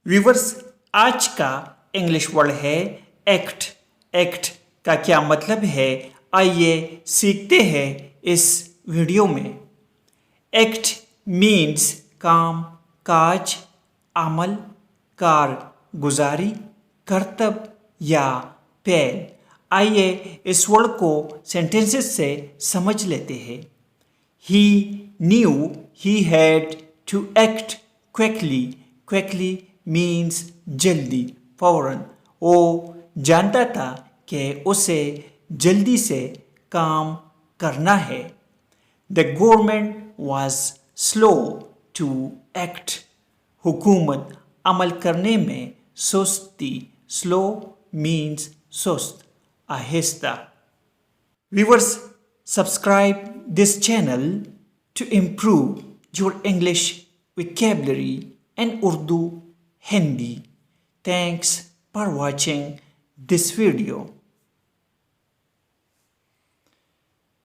Viewers, आज का English word है एक्ट। एक्ट का क्या मतलब है, आइए सीखते हैं इस वीडियो में। एक्ट मीन्स काम, काज, अमल, कारगुजारी, कर्तव्य या पहल। आइए इस वर्ड को सेंटेंसेस से समझ लेते हैं। He knew he had to act quickly. Quickly means जल्दी, फौरन। वो जानता था कि उसे जल्दी से काम करना है। The government was slow to act. हुकूमत अमल करने में सुस्त थी। Slow means सुस्त, आहिस्ता। Viewers, subscribe this channel to improve your English vocabulary and Urdu Hindi. Thanks for watching this video.